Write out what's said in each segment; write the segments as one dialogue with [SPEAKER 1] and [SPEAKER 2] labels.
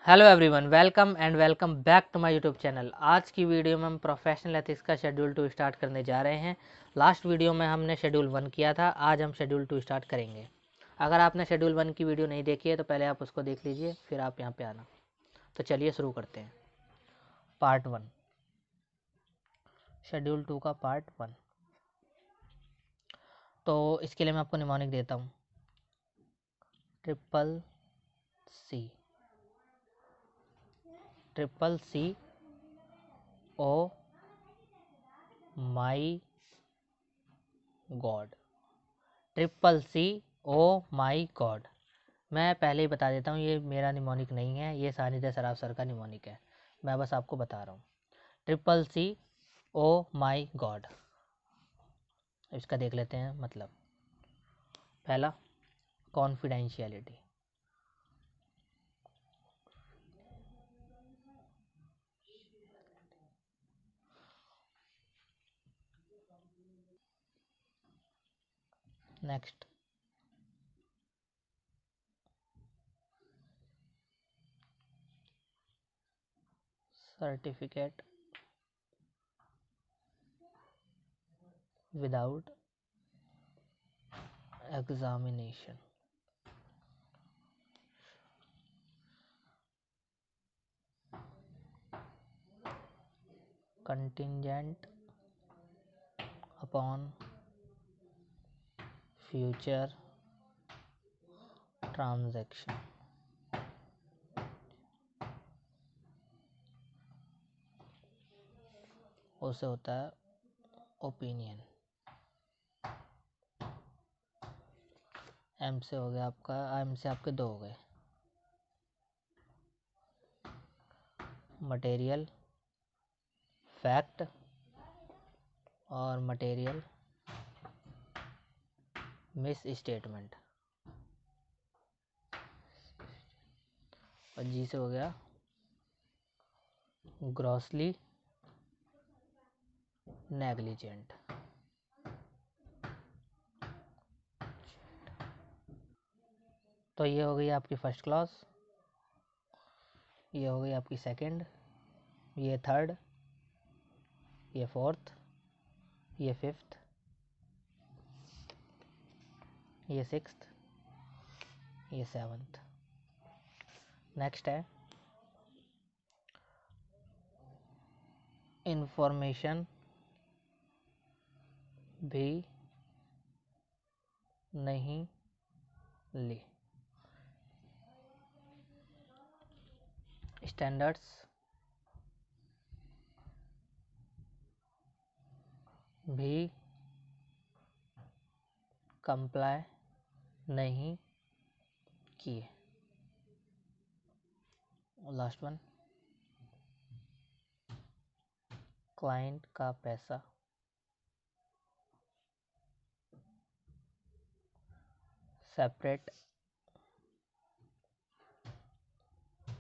[SPEAKER 1] Hello everyone, welcome back to my YouTube channel. आज की video में हम प्रोफेशनल एथिक्स का शेड्यूल 2 स्टार्ट करने जा रहे हैं। लास्ट वीडियो में हमने शेड्यूल 1 किया था, आज हम शेड्यूल 2 स्टार्ट करेंगे। अगर आपने शेड्यूल 1 की वीडियो नहीं देखी है तो पहले आप उसको देख लीजिए, फिर आप यहाँ पे आना। तो चलिए शुरू करते हैं। पार्ट 1, शेड्यूल 2 का पार्ट 1। तो इसके लिए मैं आपको निमोनिक देता हूँ, ट्रिपल सी ओ माई गॉड, ट्रिपल सी ओ माई गॉड। मैं पहले ही बता देता हूँ, ये मेरा निमोनिक नहीं है, ये सानिध्य सराफ सर का निमोनिक है। मैं बस आपको बता रहा हूँ। ट्रिपल सी ओ माई गॉड, इसका देख लेते हैं मतलब। पहला, confidentiality. Next, certificate without examination. Contingent upon future transaction. उससे होता है ओपिनियन। एम से हो गया आपका, एम से आपके 2 हो गए। मटेरियल फैक्ट और मटेरियल मिस स्टेटमेंट। और जी से हो गया ग्रॉसली नेग्लिजेंट। तो ये हो गई आपकी फर्स्ट क्लॉज, ये हो गई आपकी सेकंड, ये थर्ड, ये फोर्थ, ये फिफ्थ, ये सिक्स्थ, ये सेवंथ। नेक्स्ट है इंफॉर्मेशन भी नहीं ली। स्टैंडर्ड्स भी कंप्लाई नहीं किए। लास्ट वन, क्लाइंट का पैसा सेपरेट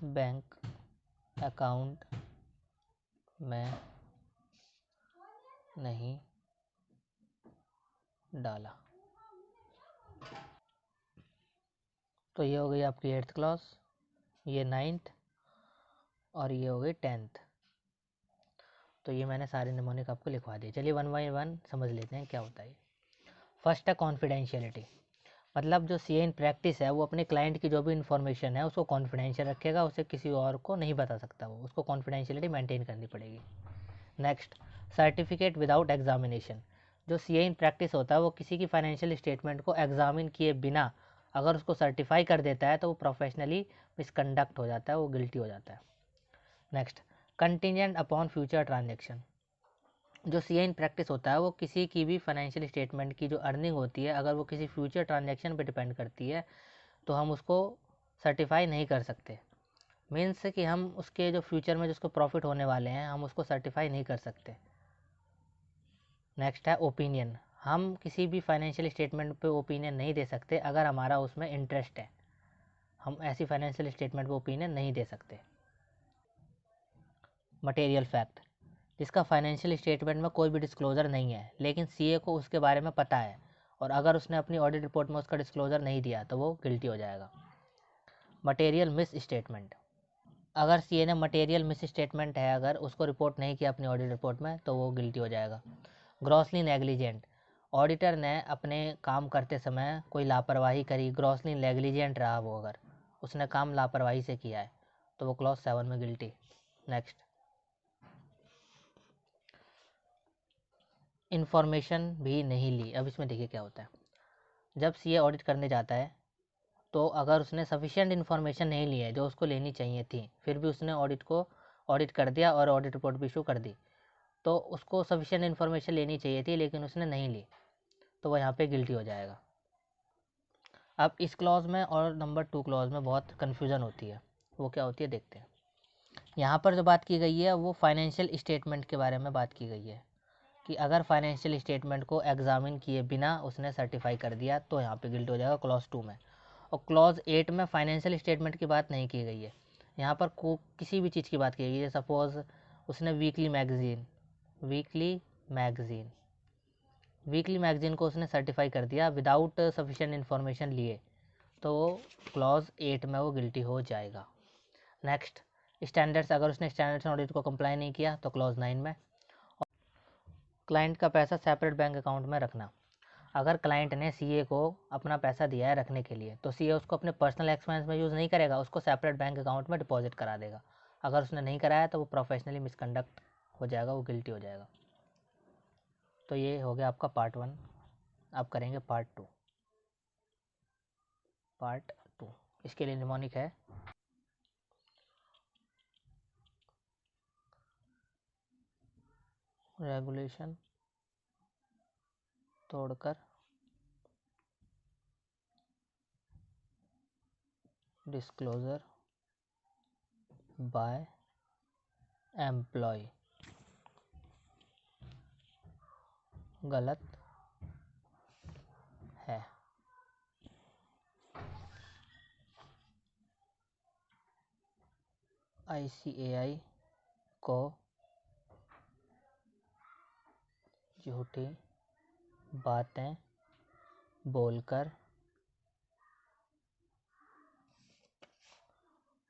[SPEAKER 1] बैंक अकाउंट में नहीं डाला। तो ये हो गई आपकी 8th क्लॉज, ये 9th और ये हो गई 10th। तो ये मैंने सारे निमोनिक आपको लिखवा दिए। चलिए 1 बाय 1 समझ लेते हैं क्या होता है। फर्स्ट है कॉन्फिडेंशियलिटी, मतलब जो सी इन प्रैक्टिस है वो अपने क्लाइंट की जो भी इन्फॉर्मेशन है उसको कॉन्फिडेंशियल रखेगा, उसे किसी और को नहीं बता सकता, वो उसको कॉन्फिडेंशियलिटी मेंटेन करनी पड़ेगी। Next, certificate without examination. जो सी इन प्रैक्टिस होता है वो किसी की फाइनेंशियल स्टेटमेंट को एग्जामिन किए बिना अगर उसको सर्टिफाई कर देता है तो वो प्रोफेशनली मिसकंडक्ट हो जाता है, वो गिल्टी हो जाता है। Next, contingent upon future transaction. जो सी इन प्रैक्टिस होता है वो किसी की भी फाइनेंशियल स्टेटमेंट की जो अर्निंग होती है अगर वो किसी फ्यूचर ट्रांजैक्शन पे डिपेंड करती है तो हम उसको सर्टिफाई नहीं कर सकते। मीन्स कि हम उसके जो फ्यूचर में जिसको प्रॉफिट होने वाले हैं हम उसको सर्टिफाई नहीं कर सकते। नेक्स्ट है ओपिनियन, हम किसी भी फाइनेंशियल स्टेटमेंट पे ओपिनियन नहीं दे सकते अगर हमारा उसमें इंटरेस्ट है, हम ऐसी फाइनेंशियल स्टेटमेंट पे ओपिनियन नहीं दे सकते। मटेरियल फैक्ट, जिसका फाइनेंशियल स्टेटमेंट में कोई भी डिस्क्लोज़र नहीं है लेकिन सीए को उसके बारे में पता है और अगर उसने अपनी ऑडिट रिपोर्ट में उसका डिस्क्लोज़र नहीं दिया तो वो गिल्टी हो जाएगा। मटेरियल मिस स्टेटमेंट, अगर सीए ने मटेरियल मिस स्टेटमेंट है, अगर उसको रिपोर्ट नहीं किया अपनी ऑडिट रिपोर्ट में, तो वो गिल्टी हो जाएगा। ग्रॉसली नेग्लिजेंट, ऑडिटर ने अपने काम करते समय कोई लापरवाही करी, ग्रॉसली नेग्लिजेंट रहा वो, अगर उसने काम लापरवाही से किया है, तो वो क्लॉज 7 में गिल्टी। नेक्स्ट, इन्फॉर्मेशन भी नहीं ली। अब इसमें देखिए क्या होता है, जब सीए ऑडिट करने जाता है तो अगर उसने सफिशिएंट इन्फॉर्मेशन नहीं ली है जो उसको लेनी चाहिए थी, फिर भी उसने ऑडिट कर दिया और ऑडिट रिपोर्ट भी इशू कर दी, तो उसको सफिशिएंट इन्फॉर्मेशन लेनी चाहिए थी लेकिन उसने नहीं ली, तो वह यहाँ पे गिल्टी हो जाएगा। अब इस क्लॉज में और नंबर 2 क्लॉज में बहुत कन्फ्यूज़न होती है, वो क्या होती है देखते हैं। यहाँ पर जो बात की गई है वो फाइनेंशियल स्टेटमेंट के बारे में बात की गई है कि अगर फाइनेंशियल स्टेटमेंट को एग्जामिन किए बिना उसने सर्टिफाई कर दिया तो यहाँ पे गिल्ट हो जाएगा क्लॉज 2 में। और क्लॉज 8 में फाइनेंशियल स्टेटमेंट की बात नहीं की गई है, यहाँ पर किसी भी चीज़ की बात की गई है। सपोज़ उसने वीकली मैगजीन को उसने सर्टिफाई कर दिया विदाउट सफिशिएंट इन्फॉर्मेशन लिए, तो क्लॉज 8 में वो गिल्टी हो जाएगा। नेक्स्ट, स्टैंडर्ड्स, अगर उसने स्टैंडर्ड्स ऑडिट को कंप्लाई नहीं किया तो क्लॉज 9 में। क्लाइंट का पैसा सेपरेट बैंक अकाउंट में रखना, अगर क्लाइंट ने सीए को अपना पैसा दिया है रखने के लिए, तो सीए उसको अपने पर्सनल एक्सपेंस में यूज़ नहीं करेगा, उसको सेपरेट बैंक अकाउंट में डिपॉजिट करा देगा। अगर उसने नहीं कराया तो वो प्रोफेशनली मिसकंडक्ट हो जाएगा, वो गिल्टी हो जाएगा। तो ये हो गया आपका पार्ट 1। अब करेंगे पार्ट 2। इसके लिए निमोनिक है रेगुलेशन तोड़कर डिस्क्लोजर बाय एम्प्लॉय गलत है। आईसीएआई को झूठी बातें बोलकर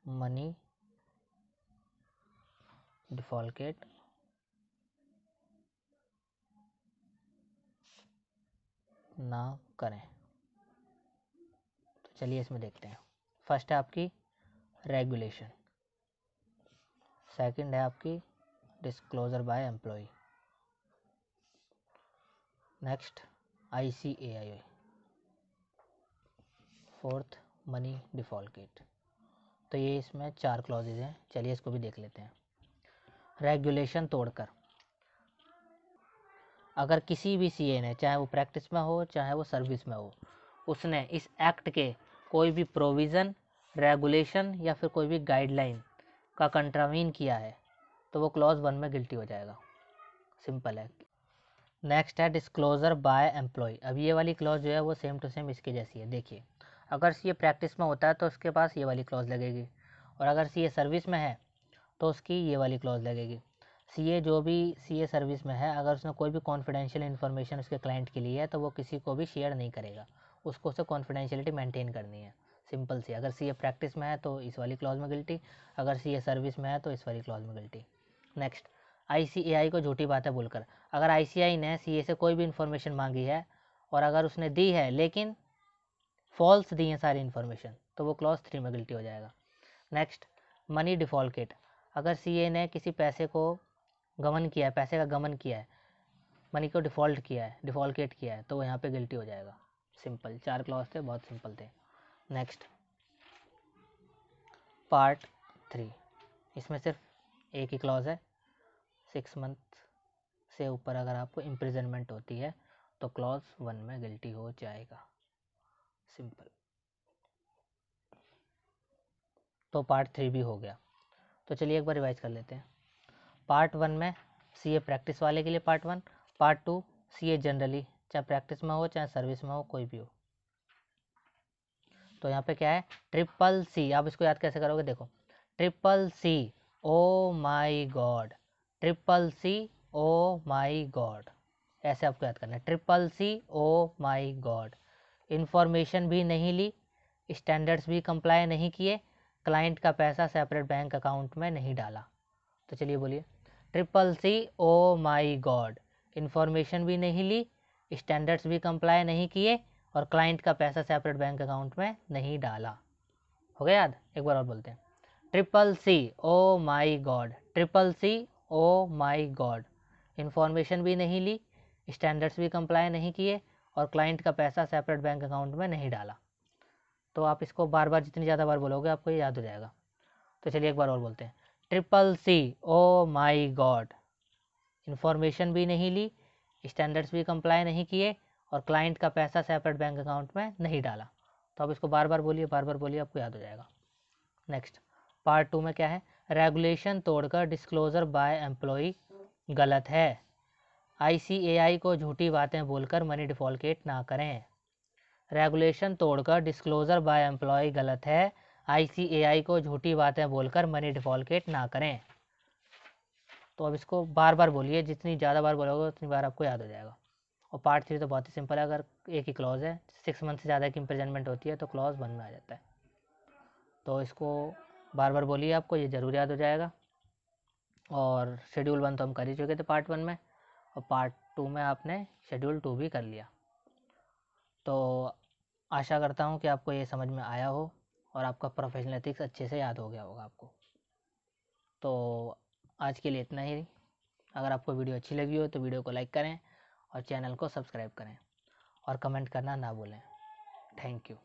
[SPEAKER 1] मनी डिफॉल्केट ना करें। तो चलिए इसमें देखते हैं। फर्स्ट है आपकी रेगुलेशन, सेकंड है आपकी disclosure by employee, next ICAI, fourth money defalcate. तो ये इसमें 4 क्लॉजेज हैं, चलिए इसको भी देख लेते हैं। रेगुलेशन तोड़कर, अगर किसी भी सीए ने, चाहे वो प्रैक्टिस में हो चाहे वो सर्विस में हो, उसने इस एक्ट के कोई भी प्रोविज़न, रेगुलेशन या फिर कोई भी गाइडलाइन का कंट्रावीन किया है, तो वो क्लॉज 1 में गिल्टी हो जाएगा। सिंपल है। नेक्स्ट है डिस्क्लोजर बाय एम्प्लॉय। अब ये वाली क्लॉज जो है वो सेम टू सेम इसके जैसी है। देखिए, अगर सीए प्रैक्टिस में होता है तो उसके पास ये वाली क्लॉज लगेगी, और अगर सीए सर्विस में है तो उसकी ये वाली क्लॉज लगेगी। सीए जो भी सीए सर्विस में है, अगर उसने कोई भी कॉन्फिडेंशियल इन्फॉर्मेशन उसके क्लाइंट के लिए है तो वो किसी को भी शेयर नहीं करेगा, उसको उसे कॉन्फिडेंशियलिटी मेंटेन करनी है। सिंपल सी। अगर सीए प्रैक्टिस में है तो इस वाली क्लॉज में गिल्टी, अगर सीए सर्विस में है तो इस वाली क्लॉज में गिल्टी। नेक्स्ट, आईसीएआई को झूठी बातें बोलकर, अगर आईसीआई ने सीए से कोई भी इन्फॉर्मेशन मांगी है और अगर उसने दी है लेकिन फॉल्स दी है सारी इन्फॉर्मेशन, तो वो क्लॉज 3 में गिल्टी हो जाएगा। नेक्स्ट, मनी डिफॉल्केट, अगर सीए ने किसी पैसे को गमन किया है, पैसे का गमन किया है, मनी को डिफॉल्केट किया है, तो वो यहाँ पे गिल्टी हो जाएगा। सिंपल, 4 क्लॉज थे, बहुत सिंपल थे। नेक्स्ट, पार्ट 3, इसमें सिर्फ एक ही क्लॉज है, 6 मंथ से ऊपर अगर आपको इम्प्रिजनमेंट होती है तो क्लॉज 1 में गिल्टी हो जाएगा। सिंपल। तो पार्ट 3 भी हो गया। तो चलिए एक बार रिवाइज कर लेते हैं। पार्ट 1 में सीए प्रैक्टिस वाले के लिए पार्ट 1, पार्ट 2 सीए जनरली, चाहे प्रैक्टिस में हो चाहे सर्विस में हो, कोई भी हो। तो यहाँ पे क्या है, ट्रिपल सी। आप इसको याद कैसे करोगे, देखो, ट्रिपल सी ओ माई गॉड, ट्रिपल सी ओ माई गॉड, ऐसे आपको याद करना है। ट्रिपल सी ओ माई गॉड, इन्फॉर्मेशन भी नहीं ली, स्टैंडर्ड्स भी कंप्लाई नहीं किए, क्लाइंट का पैसा सेपरेट बैंक अकाउंट में नहीं डाला। तो चलिए बोलिए। CCC, ओ माई गॉड, इन्फॉर्मेशन भी नहीं ली, स्टैंडर्ड्स भी कंप्लाई नहीं किए और क्लाइंट का पैसा सेपरेट बैंक अकाउंट में नहीं डाला। हो गया याद? एक बार और बोलते हैं। CCC, ओ माई गॉड, CCC, ओ माई गॉड, इन्फॉर्मेशन भी नहीं ली, स्टैंडर्ड्स भी कंप्लाई नहीं किए और क्लाइंट का पैसा सेपरेट बैंक अकाउंट में नहीं डाला। तो आप इसको बार बार जितनी ज़्यादा बार बोलोगे आपको ये याद हो जाएगा। तो चलिए एक बार और बोलते हैं। CCC, ओ माई गॉड, इन्फॉर्मेशन भी नहीं ली, स्टैंडर्ड्स भी कंप्लाई नहीं किए और क्लाइंट का पैसा सेपरेट बैंक अकाउंट में नहीं डाला। तो आप इसको बार बार बोलिए, बार बार बोलिए, आपको याद हो जाएगा। नेक्स्ट पार्ट 2 में क्या है? रेगुलेशन तोड़कर डिस्क्लोजर बाय एम्प्लॉय गलत है। ICAI को झूठी बातें बोलकर मनी डिफॉल्ट ना करें। रेगुलेशन तोड़कर डिस्क्लोजर बाय एम्प्लॉय गलत है। ICAI को झूठी बातें बोलकर मनी डिफॉल्ट ना करें। तो अब इसको बार बार बोलिए, जितनी ज़्यादा बार बोलोगे उतनी बार आपको याद हो जाएगा। और पार्ट 3 तो बहुत ही सिंपल है, अगर एक ही क्लॉज है, 6 मंथ से ज़्यादा की इम्प्रिजनमेंट होती है तो क्लॉज 1 में आ जाता है। तो इसको बार बार बोलिए, आपको ये ज़रूर याद हो जाएगा। और शेड्यूल 1 तो हम कर ही चुके थे पार्ट 1 में, और पार्ट 2 में आपने शेड्यूल 2 भी कर लिया। तो आशा करता हूँ कि आपको ये समझ में आया हो और आपका प्रोफेशनल एथिक्स अच्छे से याद हो गया होगा आपको। तो आज के लिए इतना ही। अगर आपको वीडियो अच्छी लगी हो तो वीडियो को लाइक करें और चैनल को सब्सक्राइब करें और कमेंट करना ना भूलें। Thank you.